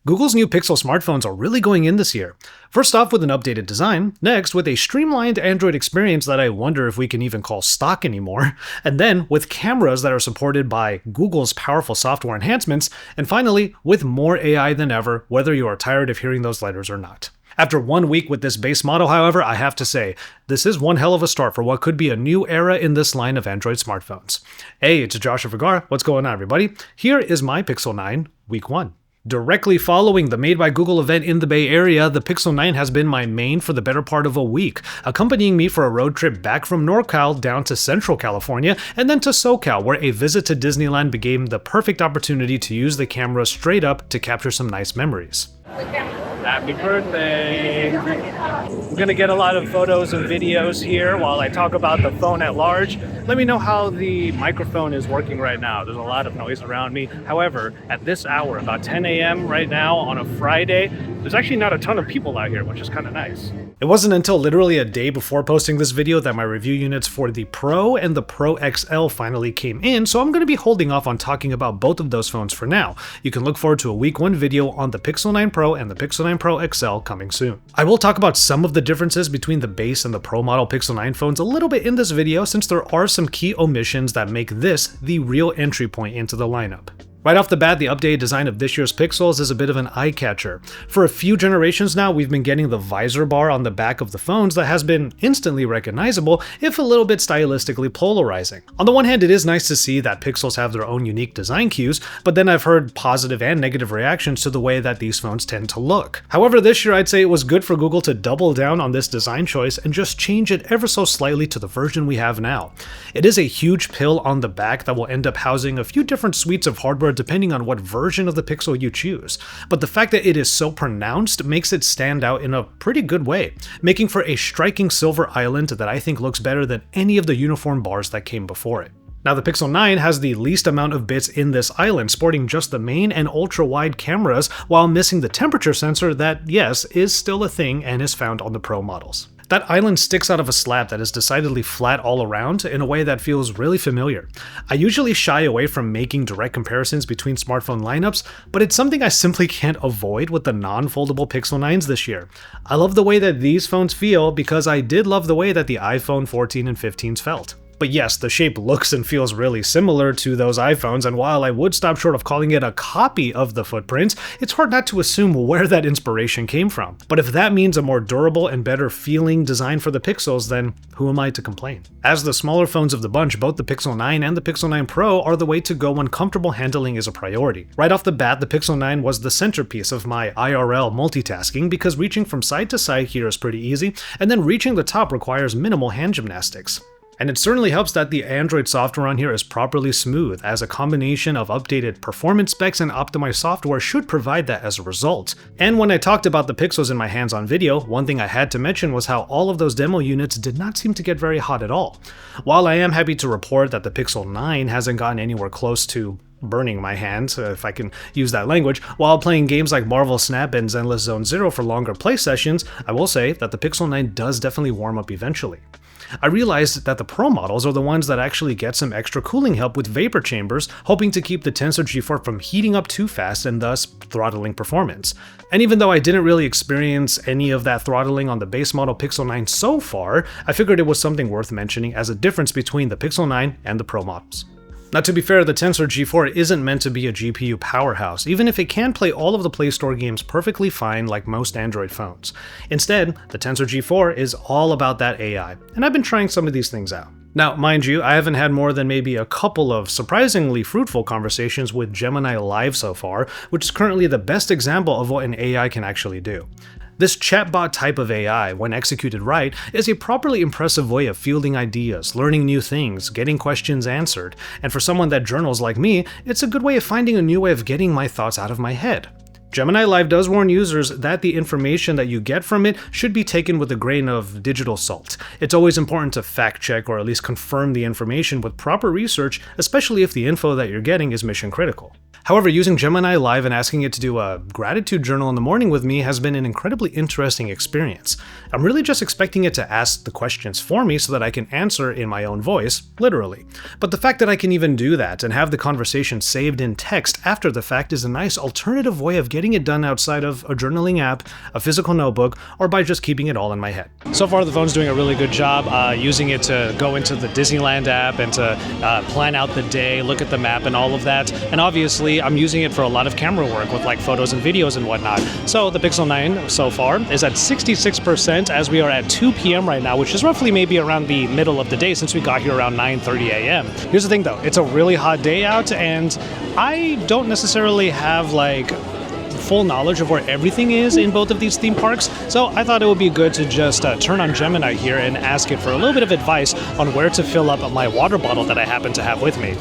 Google's new Pixel smartphones are really going in this year. First off with an updated design, next with a streamlined Android experience that I wonder if we can even call stock anymore, and then with cameras that are supported by Google's powerful software enhancements, and finally with more AI than ever, whether you are tired of hearing those letters or not. After 1 week with this base model, however, I have to say, this is one hell of a start for what could be a new era in this line of Android smartphones. Hey, it's Joshua Vergara. What's going on, everybody? Here is my Pixel 9 Week 1. Directly following the Made by Google event in the Bay Area, the Pixel 9 has been my main for the better part of a week, accompanying me for a road trip back from NorCal down to Central California and then to SoCal, where a visit to Disneyland became the perfect opportunity to use the camera straight up to capture some nice memories. Happy birthday! We're gonna get a lot of photos and videos here while I talk about the phone at large. Let me know how the microphone is working right now. There's a lot of noise around me. However, at this hour, about 10 a.m. right now on a Friday, there's actually not a ton of people out here, which is kind of nice. It wasn't until literally a day before posting this video that my review units for the Pro and the Pro XL finally came in, so I'm going to be holding off on talking about both of those phones for now. You can look forward to a week 1 video on the Pixel 9 Pro and the Pixel 9 Pro XL coming soon. I will talk about some of the differences between the base and the Pro model Pixel 9 phones a little bit in this video, since there are some key omissions that make this the real entry point into the lineup. Right off the bat, the updated design of this year's Pixels is a bit of an eye-catcher. For a few generations now, we've been getting the visor bar on the back of the phones that has been instantly recognizable, if a little bit stylistically polarizing. On the one hand, it is nice to see that Pixels have their own unique design cues, but then I've heard positive and negative reactions to the way that these phones tend to look. However, this year I'd say it was good for Google to double down on this design choice and just change it ever so slightly to the version we have now. It is a huge pill on the back that will end up housing a few different suites of hardware depending on what version of the Pixel you choose, but the fact that it is so pronounced makes it stand out in a pretty good way, making for a striking silver island that I think looks better than any of the uniform bars that came before it. Now, the Pixel 9 has the least amount of bits in this island, sporting just the main and ultra-wide cameras while missing the temperature sensor that, yes, is still a thing and is found on the Pro models. That island sticks out of a slab that is decidedly flat all around in a way that feels really familiar. I usually shy away from making direct comparisons between smartphone lineups, but it's something I simply can't avoid with the non-foldable Pixel 9s this year. I love the way that these phones feel because I did love the way that the iPhone 14 and 15s felt. But yes, the shape looks and feels really similar to those iPhones, and while I would stop short of calling it a copy of the footprints, it's hard not to assume where that inspiration came from. But if that means a more durable and better feeling design for the Pixels, then who am I to complain? As the smaller phones of the bunch, both the Pixel 9 and the Pixel 9 Pro are the way to go when comfortable handling is a priority. Right off the bat, the Pixel 9 was the centerpiece of my IRL multitasking because reaching from side to side here is pretty easy, and then reaching the top requires minimal hand gymnastics. And it certainly helps that the Android software on here is properly smooth, as a combination of updated performance specs and optimized software should provide that as a result. And when I talked about the Pixels in my hands-on video, one thing I had to mention was how all of those demo units did not seem to get very hot at all. While I am happy to report that the Pixel 9 hasn't gotten anywhere close to burning my hands, if I can use that language, while playing games like Marvel Snap and Zenless Zone Zero for longer play sessions, I will say that the Pixel 9 does definitely warm up eventually. I realized that the Pro models are the ones that actually get some extra cooling help with vapor chambers, hoping to keep the Tensor G4 from heating up too fast and thus throttling performance. And even though I didn't really experience any of that throttling on the base model Pixel 9 so far, I figured it was something worth mentioning as a difference between the Pixel 9 and the Pro models. Now, to be fair, the Tensor G4 isn't meant to be a GPU powerhouse, even if it can play all of the Play Store games perfectly fine like most Android phones. Instead, the Tensor G4 is all about that AI, and I've been trying some of these things out. Now, mind you, I haven't had more than maybe a couple of surprisingly fruitful conversations with Gemini Live so far, which is currently the best example of what an AI can actually do. This chatbot type of AI, when executed right, is a properly impressive way of fielding ideas, learning new things, getting questions answered, and for someone that journals like me, it's a good way of finding a new way of getting my thoughts out of my head. Gemini Live does warn users that the information that you get from it should be taken with a grain of digital salt. It's always important to fact check or at least confirm the information with proper research, especially if the info that you're getting is mission critical. However, using Gemini Live and asking it to do a gratitude journal in the morning with me has been an incredibly interesting experience. I'm really just expecting it to ask the questions for me so that I can answer in my own voice, literally. But the fact that I can even do that and have the conversation saved in text after the fact is a nice alternative way of getting getting it done outside of a journaling app, a physical notebook, or by just keeping it all in my head. So far, the phone's doing a really good job using it to go into the Disneyland app and to plan out the day, look at the map and all of that. And obviously, I'm using it for a lot of camera work with like photos and videos and whatnot. So the Pixel 9 so far is at 66% as we are at 2 p.m. right now, which is roughly maybe around the middle of the day since we got here around 9:30 a.m. Here's the thing though, it's a really hot day out and I don't necessarily have like full knowledge of where everything is in both of these theme parks, so I thought it would be good to just turn on Gemini here and ask it for a little bit of advice on where to fill up my water bottle that I happen to have with me.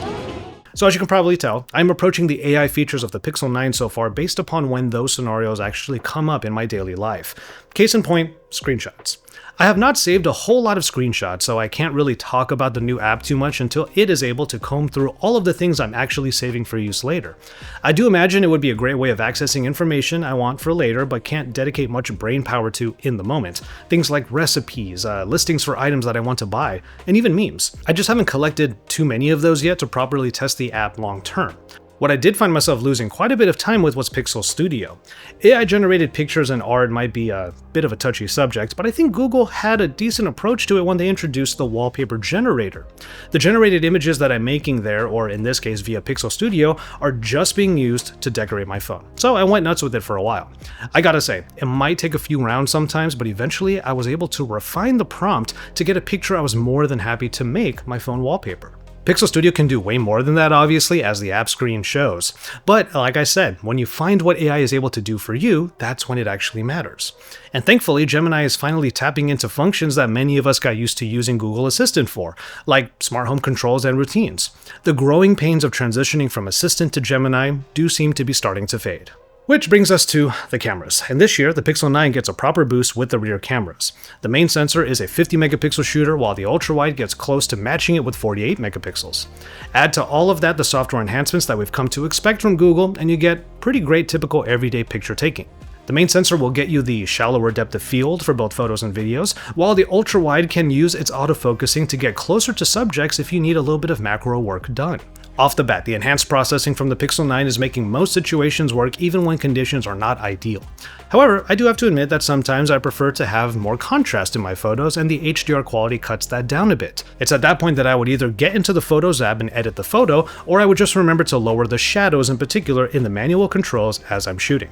So as you can probably tell, I'm approaching the AI features of the Pixel 9 so far based upon when those scenarios actually come up in my daily life. Case in point, screenshots. I have not saved a whole lot of screenshots, so I can't really talk about the new app too much until it is able to comb through all of the things I'm actually saving for use later. I do imagine it would be a great way of accessing information I want for later but can't dedicate much brain power to in the moment. Things like recipes, listings for items that I want to buy, and even memes. I just haven't collected too many of those yet to properly test the app long term. What I did find myself losing quite a bit of time with was Pixel Studio. AI-generated pictures and art might be a bit of a touchy subject, but I think Google had a decent approach to it when they introduced the wallpaper generator. The generated images that I'm making there, or in this case via Pixel Studio, are just being used to decorate my phone. So I went nuts with it for a while. I gotta say, it might take a few rounds sometimes, but eventually I was able to refine the prompt to get a picture I was more than happy to make my phone wallpaper. Pixel Studio can do way more than that, obviously, as the app screen shows. But like I said, when you find what AI is able to do for you, that's when it actually matters. And thankfully, Gemini is finally tapping into functions that many of us got used to using Google Assistant for, like smart home controls and routines. The growing pains of transitioning from Assistant to Gemini do seem to be starting to fade. Which brings us to the cameras, and this year the Pixel 9 gets a proper boost with the rear cameras. The main sensor is a 50 megapixel shooter while the ultra-wide gets close to matching it with 48 megapixels. Add to all of that the software enhancements that we've come to expect from Google and you get pretty great typical everyday picture taking. The main sensor will get you the shallower depth of field for both photos and videos, while the ultra-wide can use its autofocusing to get closer to subjects if you need a little bit of macro work done. Off the bat, the enhanced processing from the Pixel 9 is making most situations work even when conditions are not ideal. However, I do have to admit that sometimes I prefer to have more contrast in my photos and the HDR quality cuts that down a bit. It's at that point that I would either get into the Photos app and edit the photo, or I would just remember to lower the shadows in particular in the manual controls as I'm shooting.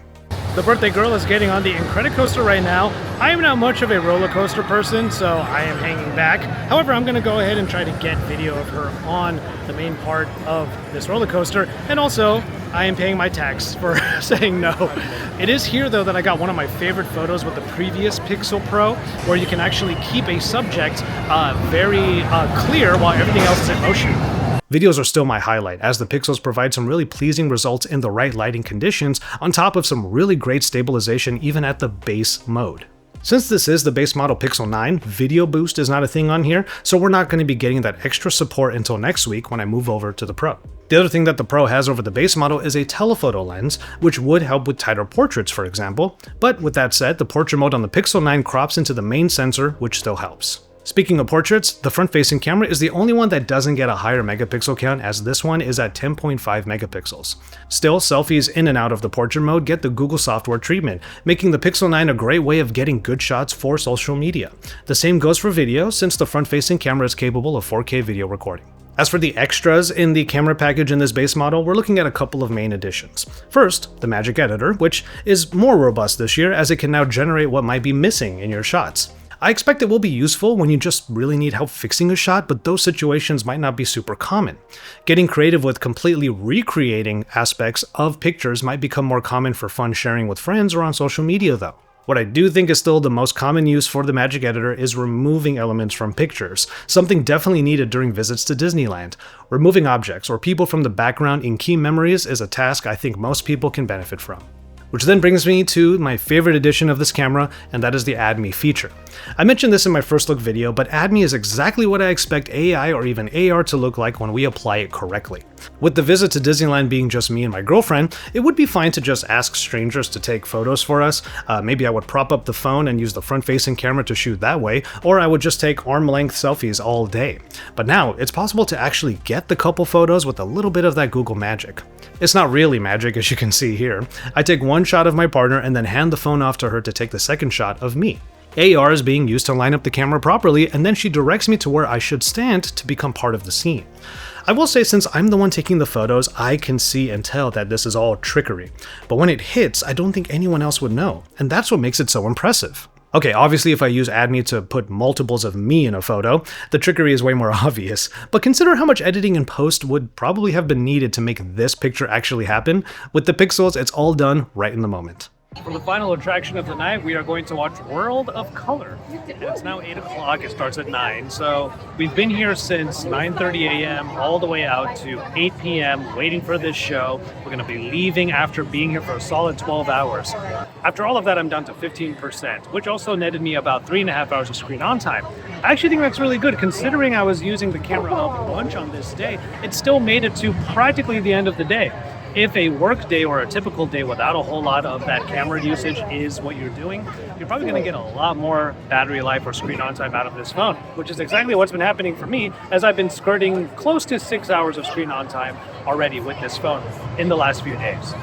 The birthday girl is getting on the Incredicoaster right now. I am not much of a roller coaster person, so I am hanging back. However, I'm going to go ahead and try to get video of her on the main part of this roller coaster. And also, I am paying my tax for saying no. It is here, though, that I got one of my favorite photos with the previous Pixel Pro, where you can actually keep a subject very clear while everything else is in motion. Videos are still my highlight, as the Pixels provide some really pleasing results in the right lighting conditions, on top of some really great stabilization even at the base mode. Since this is the base model Pixel 9, video boost is not a thing on here, so we're not going to be getting that extra support until next week when I move over to the Pro. The other thing that the Pro has over the base model is a telephoto lens, which would help with tighter portraits, for example, but with that said, the portrait mode on the Pixel 9 crops into the main sensor, which still helps. Speaking of portraits, the front-facing camera is the only one that doesn't get a higher megapixel count, as this one is at 10.5 megapixels. Still, selfies in and out of the portrait mode get the Google software treatment, making the Pixel 9 a great way of getting good shots for social media. The same goes for video, since the front-facing camera is capable of 4K video recording. As for the extras in the camera package in this base model, we're looking at a couple of main additions. First, the Magic Editor, which is more robust this year as it can now generate what might be missing in your shots. I expect it will be useful when you just really need help fixing a shot, but those situations might not be super common. Getting creative with completely recreating aspects of pictures might become more common for fun sharing with friends or on social media though. What I do think is still the most common use for the Magic Editor is removing elements from pictures, something definitely needed during visits to Disneyland. Removing objects or people from the background in key memories is a task I think most people can benefit from. Which then brings me to my favorite addition of this camera, and that is the Add Me feature. I mentioned this in my first look video, but Add Me is exactly what I expect AI or even AR to look like when we apply it correctly. With the visit to Disneyland being just me and my girlfriend, it would be fine to just ask strangers to take photos for us. Maybe I would prop up the phone and use the front-facing camera to shoot that way, or I would just take arm-length selfies all day. But now, it's possible to actually get the couple photos with a little bit of that Google magic. It's not really magic, as you can see here. I take one shot of my partner and then hand the phone off to her to take the second shot of me. AR is being used to line up the camera properly, and then she directs me to where I should stand to become part of the scene. I will say, since I'm the one taking the photos, I can see and tell that this is all trickery. But when it hits, I don't think anyone else would know, and that's what makes it so impressive. Okay, obviously if I use AdMe to put multiples of me in a photo, the trickery is way more obvious, but consider how much editing and post would probably have been needed to make this picture actually happen. With the pixels, it's all done right in the moment. For the final attraction of the night, we are going to watch World of Color. And it's now 8 o'clock, it starts at 9, so we've been here since 9:30 a.m. all the way out to 8 p.m. waiting for this show. We're going to be leaving after being here for a solid 12 hours. After all of that, I'm down to 15%, which also netted me about 3.5 hours of screen on time. I actually think that's really good, considering I was using the camera a bunch on this day. It still made it to practically the end of the day. If a work day or a typical day without a whole lot of that camera usage is what you're doing, you're probably going to get a lot more battery life or screen on time out of this phone, which is exactly what's been happening for me, as I've been skirting close to 6 hours of screen on time already with this phone in the last few days.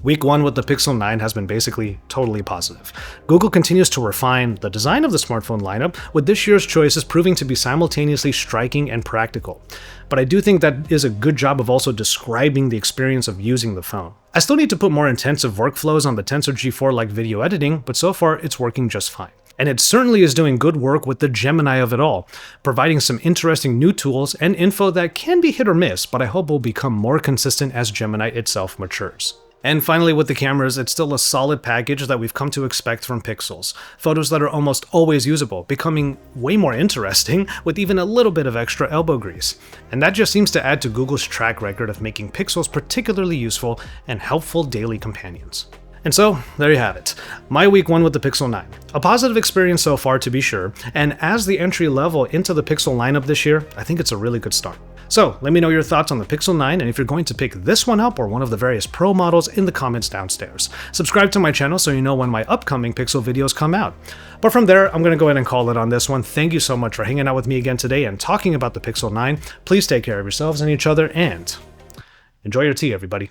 Week 1 with the Pixel 9 has been basically totally positive. Google continues to refine the design of the smartphone lineup, with this year's choices proving to be simultaneously striking and practical. But I do think that is a good job of also describing the experience of using the phone. I still need to put more intensive workflows on the Tensor G4 like video editing, but so far it's working just fine. And it certainly is doing good work with the Gemini of it all, providing some interesting new tools and info that can be hit or miss, but I hope will become more consistent as Gemini itself matures. And finally, with the cameras, it's still a solid package that we've come to expect from Pixels. Photos that are almost always usable, becoming way more interesting with even a little bit of extra elbow grease. And that just seems to add to Google's track record of making Pixels particularly useful and helpful daily companions. And so, there you have it. My week 1 with the Pixel 9. A positive experience so far, to be sure, and as the entry level into the Pixel lineup this year, I think it's a really good start. So, let me know your thoughts on the Pixel 9 and if you're going to pick this one up or one of the various Pro models in the comments downstairs. Subscribe to my channel so you know when my upcoming Pixel videos come out. But from there, I'm going to go ahead and call it on this one. Thank you so much for hanging out with me again today and talking about the Pixel 9. Please take care of yourselves and each other, and enjoy your tea, everybody.